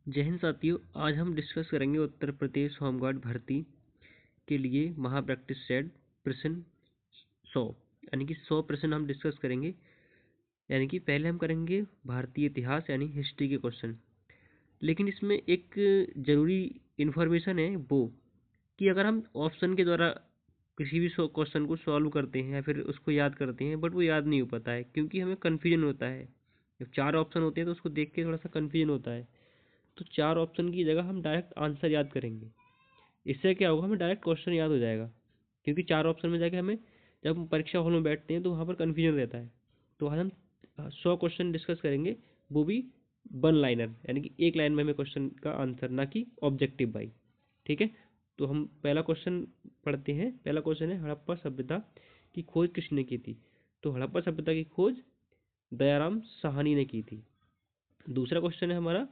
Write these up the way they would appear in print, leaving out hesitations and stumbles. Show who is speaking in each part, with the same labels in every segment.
Speaker 1: जय हिंद साथियों, आज हम डिस्कस करेंगे उत्तर प्रदेश होमगार्ड भर्ती के लिए महा प्रैक्टिस सेट प्रश्न 100 यानी कि 100 प्रश्न हम डिस्कस करेंगे। यानी कि पहले हम करेंगे भारतीय इतिहास यानी हिस्ट्री के क्वेश्चन। लेकिन इसमें एक ज़रूरी इन्फॉर्मेशन है वो कि अगर हम ऑप्शन के द्वारा किसी भी क्वेश्चन को सॉल्व करते हैं या फिर उसको याद करते हैं, बट वो याद नहीं हो पाता है क्योंकि हमें कन्फ्यूजन होता है। जब 4 ऑप्शन होते हैं तो उसको देख के थोड़ा सा कन्फ्यूजन होता है। तो 4 ऑप्शन की जगह हम डायरेक्ट आंसर याद करेंगे। इससे क्या होगा, हमें डायरेक्ट क्वेश्चन याद हो जाएगा। क्योंकि 4 ऑप्शन में जाके हमें, जब हम परीक्षा हॉल में बैठते हैं तो वहाँ पर कन्फ्यूजन रहता है। तो आज हम 100 क्वेश्चन डिस्कस करेंगे, वो भी वन लाइनर, यानी कि एक लाइन में हमें क्वेश्चन का आंसर, ना कि ऑब्जेक्टिव बाई। ठीक है, तो हम पहला क्वेश्चन पढ़ते हैं। पहला क्वेश्चन है, हड़प्पा सभ्यता की खोज किसने की थी? तो हड़प्पा सभ्यता की खोज दयाराम साहनी ने की थी। दूसरा क्वेश्चन है हमारा,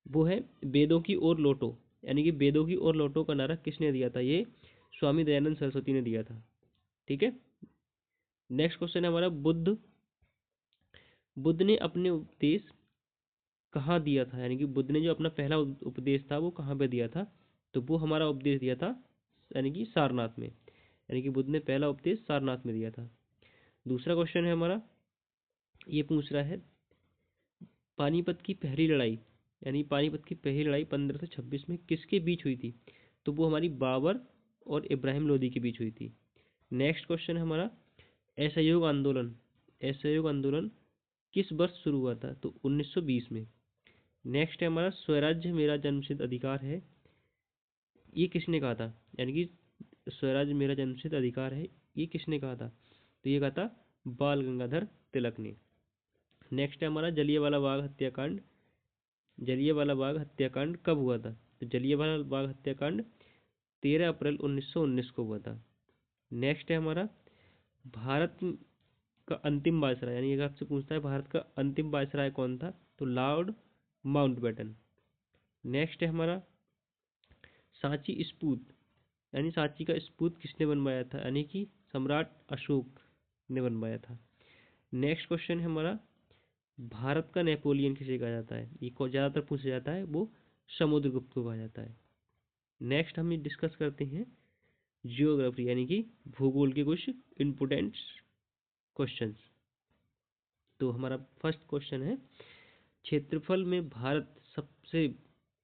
Speaker 1: वो है वेदों की ओर लौटो, यानी कि वेदों की ओर लौटो का नारा किसने दिया था? ये स्वामी दयानंद सरस्वती ने दिया था। ठीक है, नेक्स्ट क्वेश्चन है हमारा, बुद्ध बुद्ध ने अपने उपदेश कहाँ दिया था? यानी कि बुद्ध ने जो अपना पहला उपदेश था वो कहाँ पे दिया था? तो वो हमारा उपदेश दिया था यानी कि सारनाथ में। यानी कि बुद्ध ने पहला उपदेश सारनाथ में दिया था। दूसरा क्वेश्चन है हमारा, ये पूछ रहा है, पानीपत की पहली लड़ाई, यानी पानीपत की पहली लड़ाई 1526 में किसके बीच हुई थी? तो वो हमारी बाबर और इब्राहिम लोदी के बीच हुई थी। नेक्स्ट क्वेश्चन है हमारा, असहयोग आंदोलन असहयोग आंदोलन किस वर्ष शुरू हुआ था? तो 1920 में। नेक्स्ट है हमारा, स्वराज्य मेरा जन्मसिद्ध अधिकार है, ये किसने कहा था? यानी कि स्वराज्य मेरा जन्मसिद्ध अधिकार है, ये किसने कहा था? तो ये कहा था बाल गंगाधर तिलक ने। नेक्स्ट है हमारा, जलियांवाला बाग हत्याकांड जलियांवाला बाग हत्याकांड कब हुआ था? तो जलियांवाला बाग हत्याकांड 13 अप्रैल 1919 को हुआ था। नेक्स्ट है हमारा, भारत का अंतिम वायसराय, यानी अगर आपसे पूछता है भारत का अंतिम वायसराय कौन था? तो लॉर्ड माउंटबेटन। नेक्स्ट है हमारा, सांची स्तूप, यानी सांची का स्तूप किसने बनवाया था? यानी कि सम्राट अशोक ने बनवाया था। नेक्स्ट क्वेश्चन है हमारा, भारत का नेपोलियन किसे कहा जाता है? ये को ज़्यादातर पूछा जाता है, वो समुद्रगुप्त को कहा जाता है। नेक्स्ट हम ये डिस्कस करते हैं जियोग्राफी, यानी कि भूगोल के कुछ इम्पोर्टेंट क्वेश्चंस। तो हमारा फर्स्ट क्वेश्चन है, क्षेत्रफल में भारत सबसे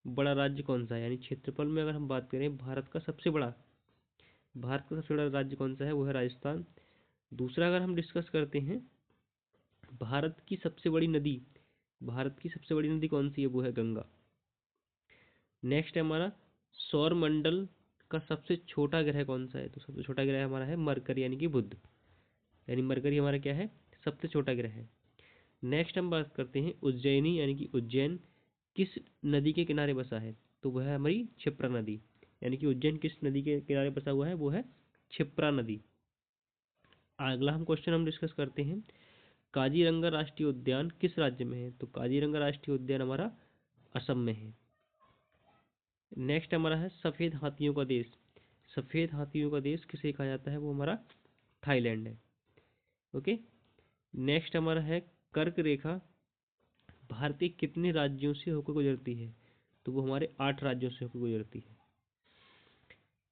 Speaker 1: बड़ा राज्य कौन सा है? यानी क्षेत्रफल में अगर हम बात करें, भारत का सबसे बड़ा राज्य कौन सा है? वो है राजस्थान। दूसरा अगर हम डिस्कस करते हैं, भारत की सबसे बड़ी नदी कौन सी है? वो है गंगा। नेक्स्ट है हमारा, सौर मंडल का सबसे छोटा ग्रह कौन सा है? तो सबसे छोटा ग्रह हमारा है मरकरी, यानी कि बुध। यानी मरकरी हमारा क्या है? सबसे छोटा ग्रह है। नेक्स्ट हम बात करते हैं उज्जैनी, यानी कि उज्जैन किस नदी के किनारे बसा है? तो वह है हमारी क्षिप्रा नदी। यानी कि उज्जैन किस नदी के किनारे बसा हुआ है? वो है क्षिप्रा नदी। अगला हम क्वेश्चन हम डिस्कस करते हैं, काजीरंगा राष्ट्रीय उद्यान किस राज्य में है? तो काजीरंगा राष्ट्रीय उद्यान हमारा असम में है। नेक्स्ट हमारा है सफ़ेद हाथियों का देश, सफ़ेद हाथियों का देश किसे कहा जाता है? वो हमारा थाईलैंड है। ओके, नेक्स्ट हमारा है कर्क रेखा भारतीय कितने राज्यों से होकर गुजरती है? तो वो हमारे 8 राज्यों से होकर गुजरती है।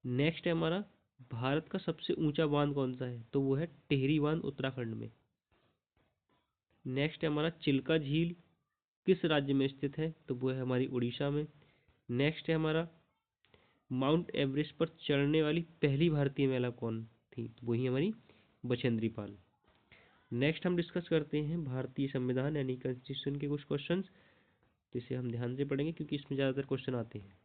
Speaker 1: नेक्स्ट है हमारा, भारत का सबसे ऊंचा बांध कौन सा है? तो वो है टिहरी बांध, उत्तराखंड में। नेक्स्ट है हमारा, चिल्का झील किस राज्य में स्थित है? तो वो है हमारी उड़ीसा में। नेक्स्ट है हमारा, माउंट एवरेस्ट पर चढ़ने वाली पहली भारतीय महिला कौन थी? तो वही हमारी बछेंद्री पाल। नेक्स्ट हम डिस्कस करते हैं भारतीय संविधान यानी कॉन्स्टिट्यूशन के कुछ क्वेश्चंस, तो इसे हम ध्यान से पढ़ेंगे क्योंकि इसमें ज़्यादातर क्वेश्चन आते हैं।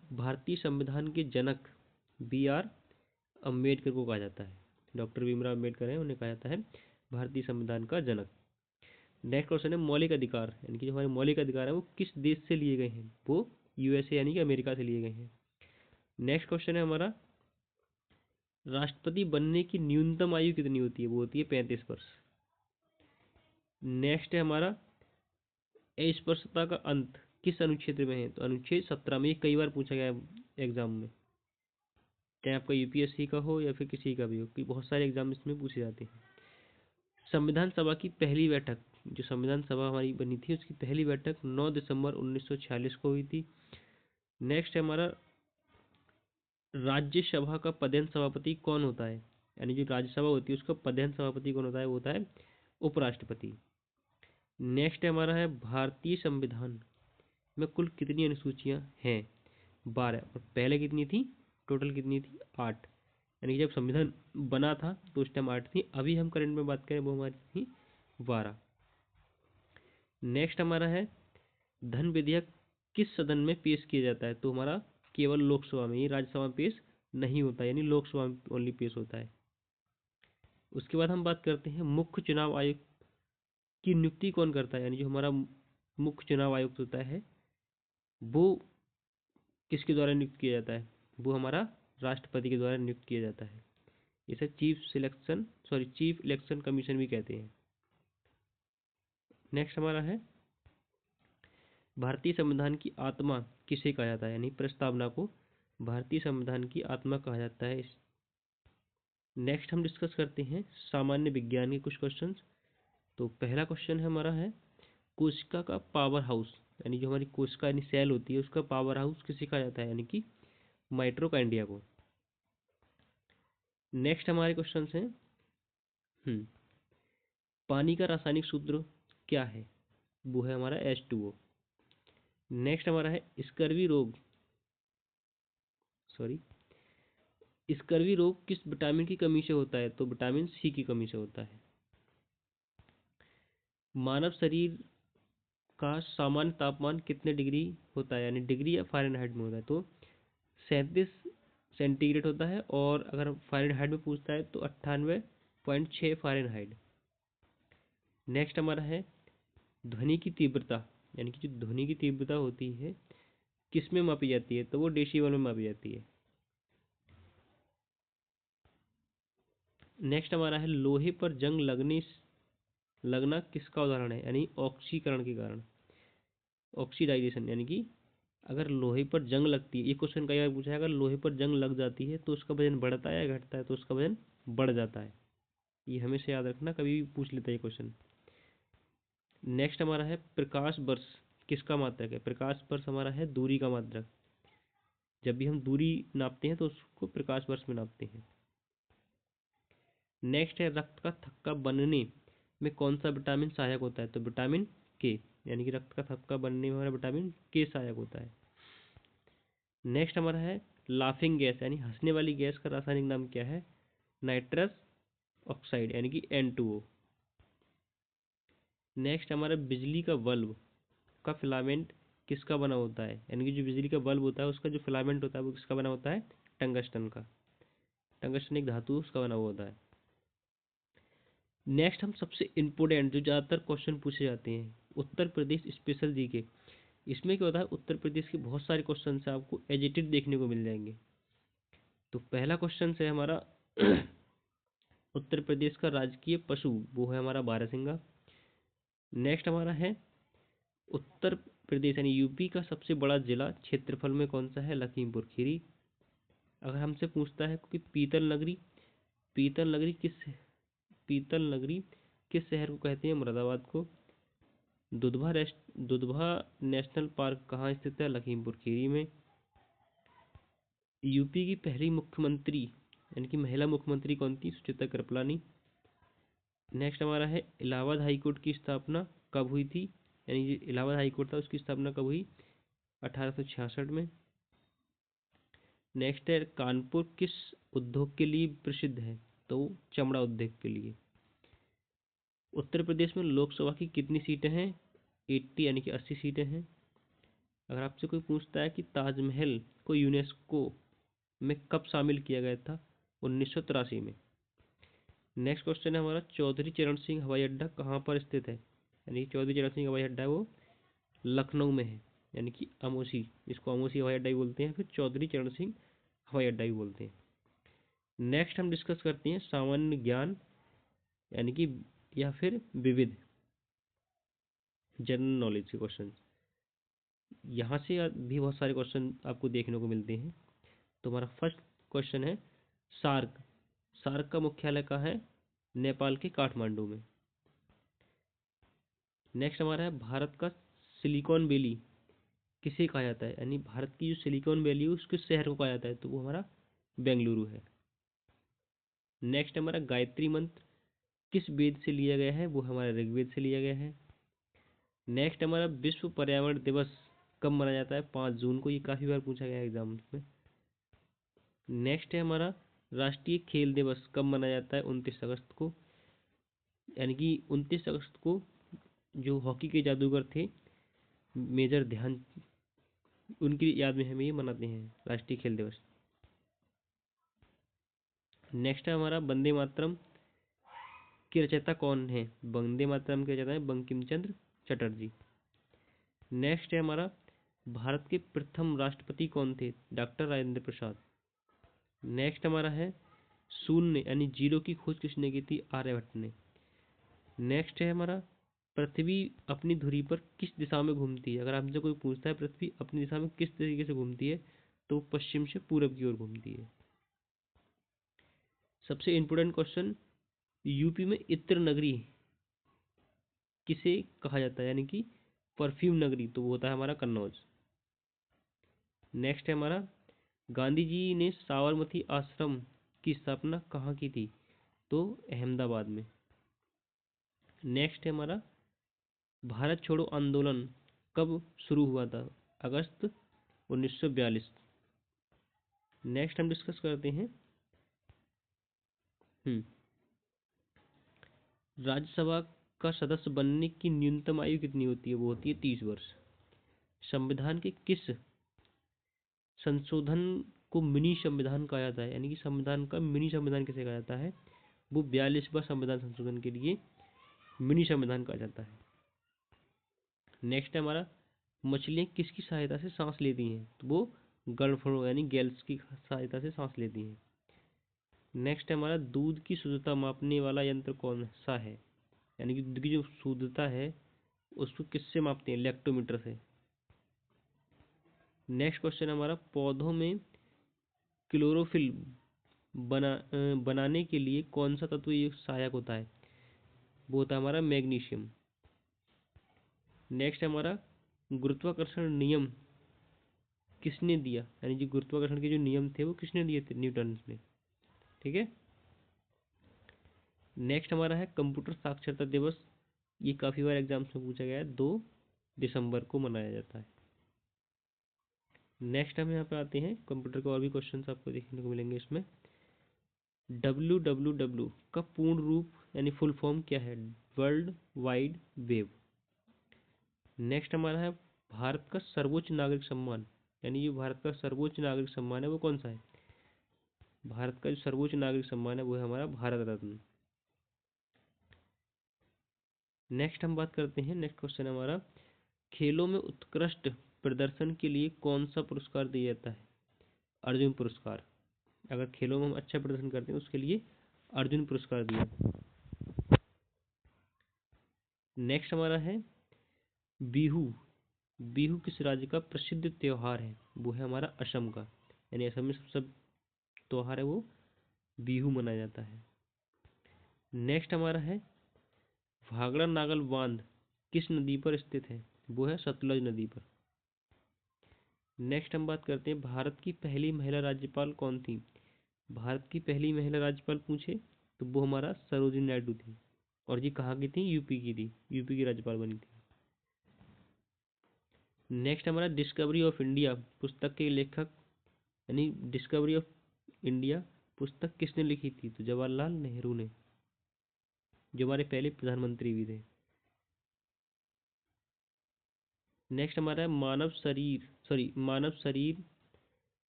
Speaker 1: भारतीय संविधान के जनक B.R. अम्बेडकर को कहा जाता है। डॉक्टर भीमराव अम्बेडकर है, उन्हें कहा जाता है भारतीय संविधान का जनक। नेक्स्ट क्वेश्चन है मौलिक अधिकार, यानी कि जो हमारे मौलिक अधिकार है वो किस देश से लिए गए हैं? वो USA यानी कि अमेरिका से लिए गए हैं। नेक्स्ट क्वेश्चन है हमारा, राष्ट्रपति बनने की न्यूनतम आयु कितनी होती है? वो होती है 35 वर्ष। नेक्स्ट है हमारा, अस्पृश्यता का अंत किस अनुच्छेद में है? तो अनुच्छेद 17 में। ये कई बार पूछा गया है एग्जाम में, चाहे आपका UPSC का हो या फिर किसी का भी हो, कि बहुत सारे एग्जाम इसमें पूछे जाते हैं। संविधान सभा की पहली बैठक जो संविधान सभा हमारी बनी थी उसकी पहली बैठक 9 दिसंबर 1946 को हुई थी। नेक्स्ट है हमारा राज्यसभा का पदेन सभापति कौन होता है, यानी जो राज्यसभा होती है उसका पदेन सभापति कौन होता है, वो होता है उपराष्ट्रपति। नेक्स्ट है हमारा है भारतीय संविधान में कुल कितनी अनुसूचियां हैं, 12। और पहले कितनी थी, टोटल कितनी थी, 8। यानी कि जब संविधान बना था तो उस टाइम 8 थी, अभी हम करंट में बात करें वो हमारी थी 12। नेक्स्ट हमारा है धन विधेयक किस सदन में पेश किया जाता है, तो हमारा केवल लोकसभा में, ये राज्यसभा में पेश नहीं होता, यानी लोकसभा में ओनली पेश होता है। उसके बाद हम बात करते हैं मुख्य चुनाव आयुक्त की नियुक्ति कौन करता है, यानी जो हमारा मुख्य चुनाव आयुक्त होता है वो किसके द्वारा नियुक्त किया जाता है, वो हमारा राष्ट्रपति के द्वारा नियुक्त किया जाता है। इसे चीफ इलेक्शन कमीशन भी कहते हैं। नेक्स्ट हमारा है भारतीय संविधान की आत्मा किसे कहा जाता है, यानी प्रस्तावना को भारतीय संविधान की आत्मा कहा जाता है। नेक्स्ट हम डिस्कस करते हैं सामान्य विज्ञान के कुछ क्वेश्चंस। तो पहला क्वेश्चन है हमारा है कोशिका का पावर हाउस, यानी जो हमारी कोशिका यानी सेल होती है उसका पावर हाउस किसे कहा जाता है, यानी कि माइटोकॉन्ड्रिया को। नेक्स्ट हमारे क्वेश्चन हैं पानी का रासायनिक सूत्र क्या है, वो है हमारा H2O। नेक्स्ट हमारा है स्कर्वी रोग किस विटामिन की कमी से होता है, तो विटामिन सी की कमी से होता है। मानव शरीर का सामान्य तापमान कितने डिग्री होता है, यानी डिग्री या फ़ारेनहाइट में होता है, तो 37 सेंटीग्रेड होता है, और अगर फ़ारेनहाइट में पूछता है तो 98.6 फ़ारेनहाइट। नेक्स्ट हमारा है ध्वनि की तीव्रता, यानी कि जो ध्वनि की तीव्रता होती है किस में मापी जाती है, तो वो डेसिबल में मापी जाती है। नेक्स्ट हमारा है लोहे पर जंग लगना किसका उदाहरण है, यानी ऑक्सीकरण के कारण, ऑक्सीडाइजेशन, यानी कि अगर लोहे पर जंग लगती है, ये क्वेश्चन कई बार पूछा है, अगर लोहे पर जंग लग जाती है तो उसका वजन बढ़ता है या घटता है, तो उसका वजन बढ़ जाता है। ये हमेशा याद रखना, कभी भी पूछ लेता है ये क्वेश्चन। नेक्स्ट हमारा है प्रकाश वर्ष किसका मात्रक है, प्रकाश वर्ष हमारा है दूरी का मात्रक। जब भी हम दूरी नापते हैं तो उसको प्रकाश वर्ष में नापते हैं। नेक्स्ट है रक्त का थक्का बनने में कौन सा विटामिन सहायक होता है, तो विटामिन के, यानी कि रक्त का थक्का बनने में हमारा विटामिन के सहायक होता है। नेक्स्ट हमारा है लाफिंग गैस, यानी हंसने वाली गैस का रासायनिक नाम क्या है, नाइट्रस ऑक्साइड, यानी कि N2O। नेक्स्ट हमारा बिजली का बल्ब का फिलामेंट किसका बना होता है, यानी कि जो बिजली का बल्ब होता है उसका जो फिलामेंट होता है वो किसका बना होता है, टंगस्टन का। टंगस्टन एक धातु उसका बना हुआ होता है। नेक्स्ट हम सबसे इम्पोर्टेंट जो ज़्यादातर क्वेश्चन पूछे जाते हैं उत्तर प्रदेश स्पेशल जीके, इसमें क्या होता है उत्तर प्रदेश के बहुत सारे क्वेश्चन से आपको एजिटेड देखने को मिल जाएंगे। तो पहला क्वेश्चन है हमारा उत्तर प्रदेश का राजकीय पशु वो है हमारा बारहसिंगा। नेक्स्ट हमारा है उत्तर प्रदेश यानी यूपी का सबसे बड़ा जिला क्षेत्रफल में कौन सा है, लखीमपुर खीरी। अगर हमसे पूछता है कि पीतल नगरी किस शहर को कहते हैं, मुरादाबाद को। दुधवा नेशनल पार्क कहाँ स्थित है, लखीमपुर खीरी में। यूपी की पहली मुख्यमंत्री यानी कि महिला मुख्यमंत्री कौन थी, सुचित्रा कृपलानी। नेक्स्ट हमारा है इलाहाबाद हाई कोर्ट की स्थापना कब हुई थी, यानी जो इलाहाबाद हाई कोर्ट था उसकी स्थापना कब हुई, 1866 में। नेक्स्ट है कानपुर किस उद्योग के लिए प्रसिद्ध है, तो चमड़ा उद्योग के लिए। उत्तर प्रदेश में लोकसभा की कितनी सीटें हैं, 80 यानी कि 80 सीटें हैं। अगर आपसे कोई पूछता है कि ताजमहल को यूनेस्को में कब शामिल किया गया था, 1983 में। नेक्स्ट क्वेश्चन है हमारा चौधरी चरण सिंह हवाई अड्डा कहाँ पर स्थित है, यानी चौधरी चरण सिंह हवाई अड्डा है वो लखनऊ में है, यानी कि अमोसी, इसको अमोसी हवाई अड्डा भी बोलते हैं, फिर चौधरी चरण सिंह हवाई अड्डा भी बोलते हैं। नेक्स्ट हम डिस्कस करते हैं सामान्य ज्ञान यानी कि या फिर विविध जनरल नॉलेज के क्वेश्चन। यहाँ से भी बहुत सारे क्वेश्चन आपको देखने को मिलते हैं। तो हमारा फर्स्ट क्वेश्चन है सार्क सार्क का मुख्यालय कहाँ है, नेपाल के काठमांडू में। नेक्स्ट हमारा है भारत का सिलिकॉन वैली किसे कहा जाता है, यानी भारत की जो सिलिकॉन वैली है उसके शहर को कहा जाता है, तो वो हमारा बेंगलुरु है। नेक्स्ट हमारा गायत्री मंत्र किस वेद से लिया गया है, वो हमारा ऋग्वेद से लिया गया है। नेक्स्ट हमारा विश्व पर्यावरण दिवस कब मनाया जाता है, 5 जून को, ये काफ़ी बार पूछा गया है एग्जाम में। नेक्स्ट है हमारा राष्ट्रीय खेल दिवस कब मनाया जाता है, 29 अगस्त को, यानी कि 29 अगस्त को जो हॉकी के जादूगर थे मेजर ध्यान, उनकी याद में हम ये मनाते हैं राष्ट्रीय खेल दिवस। नेक्स्ट है हमारा वंदे मातरम की रचयिता कौन है, वंदे मातरम के रचयिता है बंकिम चंद्र चटर्जी। नेक्स्ट है हमारा भारत के प्रथम राष्ट्रपति कौन थे, डॉक्टर राजेंद्र प्रसाद। नेक्स्ट हमारा है शून्य यानी जीरो की खोज किसने की थी, आर्यभट्ट ने। नेक्स्ट है हमारा पृथ्वी अपनी धुरी पर किस दिशा में घूमती है, अगर हमसे कोई पूछता है पृथ्वी अपनी दिशा में किस तरीके से घूमती है, तो पश्चिम से पूरब की ओर घूमती है। सबसे इम्पोर्टेंट क्वेश्चन, यूपी में इत्र नगरी किसे कहा जाता है, यानी कि परफ्यूम नगरी, तो वो होता है हमारा कन्नौज। नेक्स्ट है हमारा गांधी जी ने साबरमती आश्रम की स्थापना कहाँ की थी, तो अहमदाबाद में। नेक्स्ट है हमारा भारत छोड़ो आंदोलन कब शुरू हुआ था, अगस्त 1942। नेक्स्ट हम डिस्कस करते हैं राज्यसभा का सदस्य बनने की न्यूनतम आयु कितनी होती है, वो होती है 30 वर्ष। संविधान के किस संशोधन को मिनी संविधान कहा जाता है, यानी कि संविधान का मिनी संविधान किसे कहा जाता है, वो 42वां संविधान संशोधन के लिए मिनी संविधान कहा जाता है। नेक्स्ट है हमारा मछलियाँ किसकी सहायता से सांस लेती हैं, तो वो गलफड़ों यानी गैल्स की सहायता से सांस लेती हैं। नेक्स्ट है हमारा दूध की शुद्धता मापने वाला यंत्र कौन सा है, यानी कि दूध की जो शुद्धता है उसको किससे मापते हैं, लैक्टोमीटर से। नेक्स्ट क्वेश्चन हमारा पौधों में क्लोरोफिल बनाने के लिए कौन सा तत्व ये सहायक होता है, वो होता है हमारा मैग्नीशियम। नेक्स्ट हमारा गुरुत्वाकर्षण नियम किसने दिया, यानी जो गुरुत्वाकर्षण के जो नियम थे वो किसने दिए थे, न्यूटन ने। ठीक है। नेक्स्ट हमारा है कंप्यूटर साक्षरता दिवस, ये काफ़ी बार एग्जाम्स में पूछा गया है, 2 दिसंबर को मनाया जाता है। नेक्स्ट हम यहाँ पे आते हैं कंप्यूटर के और भी क्वेश्चंस आपको देखने को मिलेंगे इसमें। WWW का पूर्ण रूप यानी फुल फॉर्म क्या है, वर्ल्ड वाइड वेब। नेक्स्ट हमारा है भारत का सर्वोच्च नागरिक सम्मान, यानी जो भारत का सर्वोच्च नागरिक सम्मान है वो कौन सा है, भारत का जो सर्वोच्च नागरिक सम्मान है वो है हमारा भारत रत्न। नेक्स्ट हम बात करते हैं, नेक्स्ट क्वेश्चन हमारा खेलों में उत्कृष्ट प्रदर्शन के लिए कौन सा पुरस्कार दिया जाता है, अर्जुन पुरस्कार। अगर खेलों में हम अच्छा प्रदर्शन करते हैं उसके लिए अर्जुन पुरस्कार दिया। नेक्स्ट हमारा है बिहू, बिहू किस राज्य का प्रसिद्ध त्योहार है, वो है हमारा असम का, यानी असम में सबसे त्योहार है वो बिहू मनाया जाता है। नेक्स्ट हमारा है भाखड़ा नागल बांध किस नदी पर स्थित है, वो है सतलज नदी पर। नेक्स्ट हम बात करते हैं भारत की पहली महिला राज्यपाल कौन थी, भारत की पहली महिला राज्यपाल पूछे तो वो हमारा सरोजिनी नायडू थी, और ये कहाँ की थी, यूपी की थी, यूपी की राज्यपाल बनी थी। नेक्स्ट हमारा डिस्कवरी ऑफ इंडिया पुस्तक के लेखक, यानी डिस्कवरी ऑफ इंडिया पुस्तक किसने लिखी थी, तो जवाहरलाल नेहरू ने, जो हमारे पहले प्रधानमंत्री भी थे। नेक्स्ट हमारा है मानव शरीर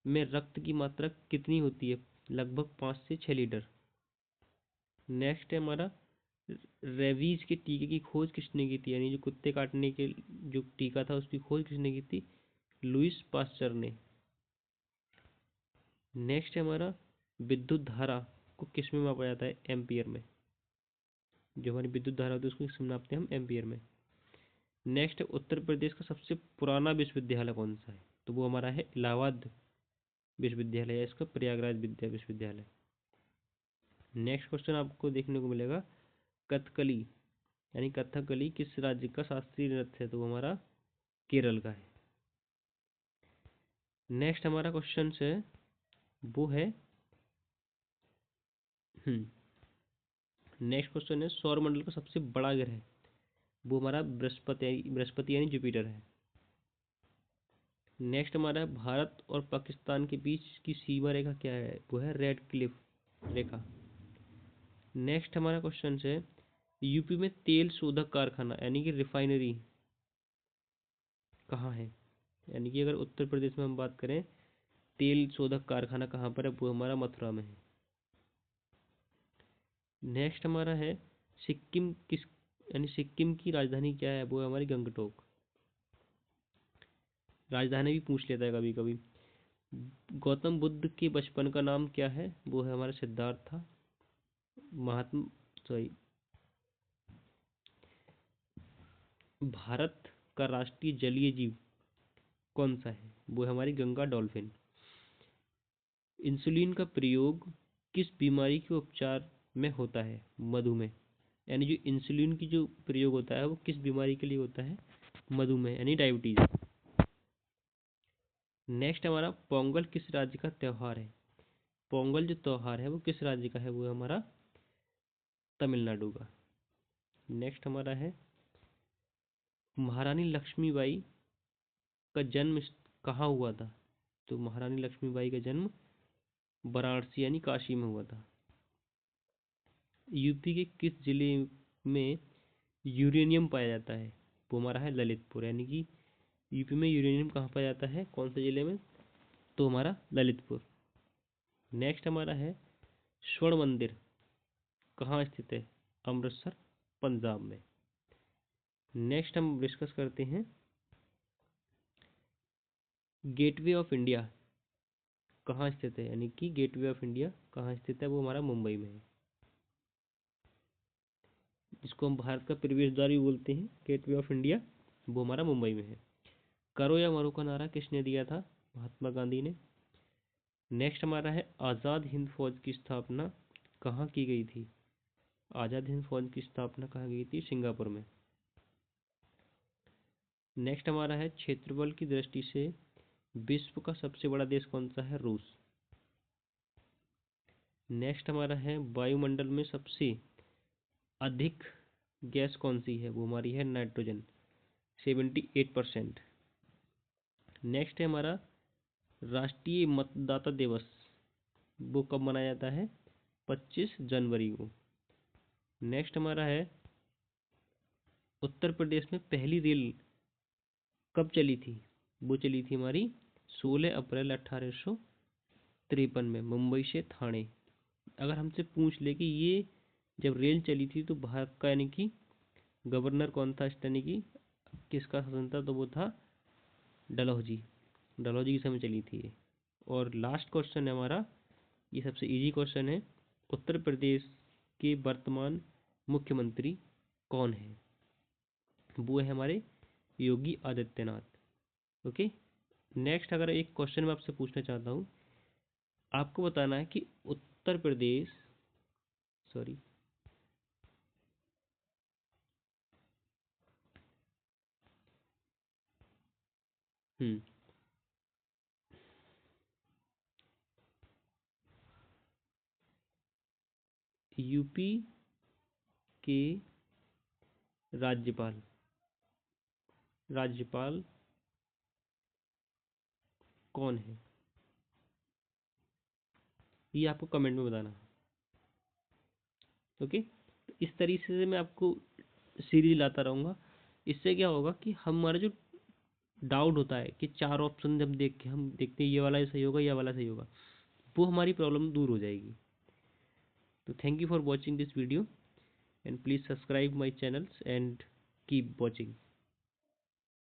Speaker 1: में रक्त की मात्रा कितनी होती है, लगभग 5 से 6 लीटर। नेक्स्ट है हमारा रेबीज के टीके की खोज किसने की थी, यानी जो कुत्ते काटने के जो टीका था उसकी खोज किसने की थी, लुइस पास्चर ने। नेक्स्ट है हमारा विद्युत धारा को किस में मापा जाता है, एम्पियर में, जो हमारी विद्युत धारा होती है उसको किस में नापते हैं हम, एम्पियर में। नेक्स्ट है उत्तर प्रदेश का सबसे पुराना विश्वविद्यालय कौन सा है, तो वो हमारा है इलाहाबाद विश्वविद्यालय है, इसका प्रयागराज विश्वविद्यालय। नेक्स्ट क्वेश्चन आपको देखने को मिलेगा कथकली यानी कथकली किस राज्य का शास्त्रीय नृत्य है, तो हमारा केरल का है। नेक्स्ट हमारा क्वेश्चन है वो है नेक्स्ट क्वेश्चन है सौर मंडल का सबसे बड़ा ग्रह, वो हमारा बृहस्पति यानी जुपिटर है। नेक्स्ट हमारा भारत और पाकिस्तान के बीच की सीमा रेखा क्या है, वो है रेड क्लिफ रेखा। नेक्स्ट हमारा क्वेश्चन है यूपी में तेल शोधक कारखाना यानी कि रिफाइनरी कहाँ है, यानी कि अगर उत्तर प्रदेश में हम बात करें तेल शोधक कारखाना कहाँ पर है, वो हमारा मथुरा में है। नेक्स्ट हमारा है सिक्किम किस यानी सिक्किम की राजधानी क्या है, वो है हमारी गंगटोक। राजधानी भी पूछ लेता है कभी कभी। गौतम बुद्ध के बचपन का नाम क्या है, वो है हमारा सिद्धार्थ था। महात्मा सॉरी भारत का राष्ट्रीय जलीय जीव कौन सा है, वो है हमारी गंगा डॉल्फिन। इंसुलिन का प्रयोग किस बीमारी के उपचार में होता है, मधुमेह। यानी जो इंसुलिन की जो प्रयोग होता है वो किस बीमारी के लिए होता है, मधुमेह यानी डायबिटीज। नेक्स्ट हमारा पोंगल किस राज्य का त्यौहार है, पोंगल जो त्यौहार है वो किस राज्य का है, वो है हमारा तमिलनाडु का। नेक्स्ट हमारा है महारानी लक्ष्मीबाई का जन्म कहाँ हुआ था, तो महारानी लक्ष्मीबाई का जन्म वाराणसी यानी काशी में हुआ था। यूपी के किस जिले में यूरेनियम पाया जाता है, वो हमारा है ललितपुर। यानी कि यूपी में यूरेनियम कहाँ पाया जाता है, कौन से जिले में, तो हमारा ललितपुर। नेक्स्ट हमारा है स्वर्ण मंदिर कहाँ स्थित है, अमृतसर पंजाब में। नेक्स्ट हम डिस्कस करते हैं गेटवे ऑफ इंडिया कहाँ स्थित है, यानी कि गेटवे ऑफ इंडिया कहाँ स्थित है, वो हमारा मुंबई में है। जिसको हम भारत का प्रवेश द्वार भी बोलते हैं, गेटवे ऑफ इंडिया, वो हमारा मुंबई में है। करो या मरो का नारा किसने दिया था, महात्मा गांधी ने। नेक्स्ट हमारा है आज़ाद हिंद फौज की स्थापना कहाँ की गई थी, आज़ाद हिंद फौज की स्थापना कहाँ गई थी, सिंगापुर में। नेक्स्ट हमारा है क्षेत्रफल की दृष्टि से विश्व का सबसे बड़ा देश कौन सा है, रूस। नेक्स्ट हमारा है वायुमंडल में सबसे अधिक गैस कौन सी है, वो हमारी है नाइट्रोजन 78%। नेक्स्ट है हमारा राष्ट्रीय मतदाता दिवस, वो कब मनाया जाता है, 25 जनवरी को। नेक्स्ट हमारा है उत्तर प्रदेश में पहली रेल कब चली थी, वो चली थी हमारी 16 अप्रैल 1853 में मुंबई से ठाणे। अगर हमसे पूछ ले कि ये जब रेल चली थी तो भारत का यानी कि गवर्नर कौन था, यानी कि किसका शासन था, तो वो था डलहौजी। डलहौजी के समय चली थी ये। और लास्ट क्वेश्चन है हमारा, ये सबसे इजी क्वेश्चन है, उत्तर प्रदेश के वर्तमान मुख्यमंत्री कौन है, वो है हमारे योगी आदित्यनाथ। ओके। नेक्स्ट अगर एक क्वेश्चन मैं आपसे पूछना चाहता हूँ, आपको बताना है कि उत्तर प्रदेश सॉरी हम्म यूपी के राज्यपाल राज्यपाल कौन है, ये आपको कमेंट में बताना। ओके। तो इस तरीके से मैं आपको सीरीज लाता रहूँगा। इससे क्या होगा कि हमारा जो डाउट होता है कि चार ऑप्शन जब देख के हम देखते हैं ये वाला सही होगा, ये वाला सही होगा, वो हमारी प्रॉब्लम दूर हो जाएगी। तो thank you for watching this video and please subscribe my channels and keep watching.